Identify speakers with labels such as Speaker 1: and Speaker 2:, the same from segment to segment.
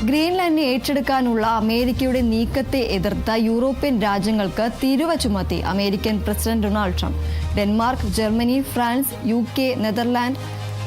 Speaker 1: ഗ്രീൻലാൻഡിനെ ഏറ്റെടുക്കാനുള്ള അമേരിക്കയുടെ നീക്കത്തെ എതിർത്ത യൂറോപ്യൻ രാജ്യങ്ങൾക്ക് തീരുവ ചുമത്തി American president Donald Trump. Denmark, Germany, France, UK, Netherland,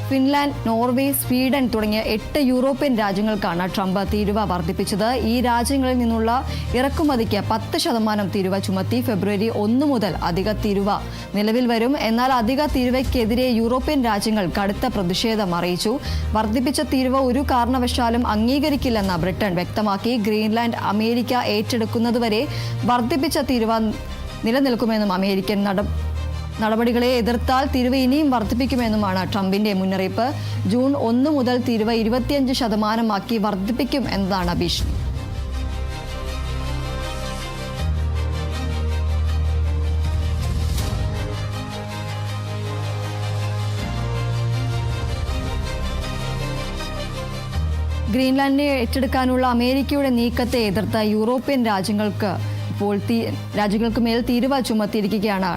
Speaker 1: Finland, Norway, Sweden തുടങ്ങിയ 8 യൂറോപ്യൻ രാജ്യങ്ങൾക്കാണ് ട്രംപ് തീരുവ വർദ്ധിപ്പിച്ചത്. ഈ രാജ്യങ്ങളിൽ നിന്നുള്ള ഇറക്കുമതിക്ക് 10% തീരുവ ചുമത്തി. ഫെബ്രുവരി 1 മുതൽ അധിക തീരുവ നിലവിൽ വരും. എന്നാൽ അധിക തീരുവയ്ക്കെതിരെ യൂറോപ്യൻ രാജ്യങ്ങൾ കടുത്ത പ്രതിഷേധം അറിയിച്ചു. വർദ്ധിപ്പിച്ച തീരുവ ഒരു കാരണവശാലും അംഗീകരിക്കില്ലെന്ന് ബ്രിട്ടൻ വ്യക്തമാക്കി. ഗ്രീൻലാൻഡ് അമേരിക്ക ഏറ്റെടുക്കുന്നതുവരെ വർദ്ധിപ്പിച്ച തീരുവ നിലനിൽക്കുമെന്നും അമേരിക്കൻ നടപടികളെ എതിർത്താൽ തീരുവ ഇനിയും വർദ്ധിപ്പിക്കുമെന്നുമാണ് ട്രംപിന്റെ മുന്നറിയിപ്പ്. ജൂൺ 1 മുതൽ തീരുവ 25% വർദ്ധിപ്പിക്കും എന്നതാണ് ഭീഷണി. ഗ്രീൻലാൻഡിനെ ഏറ്റെടുക്കാനുള്ള അമേരിക്കയുടെ നീക്കത്തെ എതിർത്ത യൂറോപ്യൻ രാജ്യങ്ങൾക്ക് മേൽ തീരുവ ചുമത്തിയിരിക്കുകയാണ്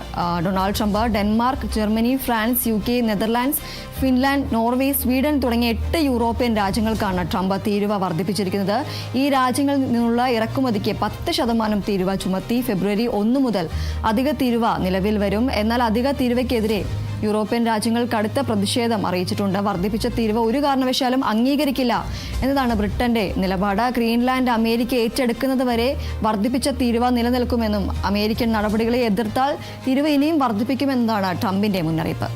Speaker 1: Donald Trump. Denmark, Germany, France, UK, Netherlands, Finland, Norway, Sweden തുടങ്ങിയ 8 യൂറോപ്യൻ രാജ്യങ്ങൾക്കാണ് ട്രംപ് തീരുവ വർദ്ധിപ്പിച്ചിരിക്കുന്നത്. ഈ രാജ്യങ്ങളിൽ നിന്നുള്ള ഇറക്കുമതിക്ക് 10% തീരുവ ചുമത്തി. ഫെബ്രുവരി 1 മുതൽ അധിക തീരുവ നിലവിൽ വരും. എന്നാൽ അധിക തീരുവയ്ക്കെതിരെ യൂറോപ്യൻ രാജ്യങ്ങൾ കടുത്ത പ്രതിഷേധം അറിയിച്ചിട്ടുണ്ട്. വർദ്ധിപ്പിച്ച തീരുവ ഒരു കാരണവശാലും അംഗീകരിക്കില്ല എന്നതാണ് ബ്രിട്ടന്റെ നിലപാട്. ഗ്രീൻലാൻഡ് അമേരിക്ക ഏറ്റെടുക്കുന്നത് വരെ വർദ്ധിപ്പിച്ച തീരുവ നിലനിൽക്കുമെന്നും അമേരിക്കൻ നടപടികളെ എതിർത്താൽ തീരുവ ഇനിയും വർദ്ധിപ്പിക്കുമെന്നതാണ് ട്രംപിന്റെ മുന്നറിയിപ്പ്.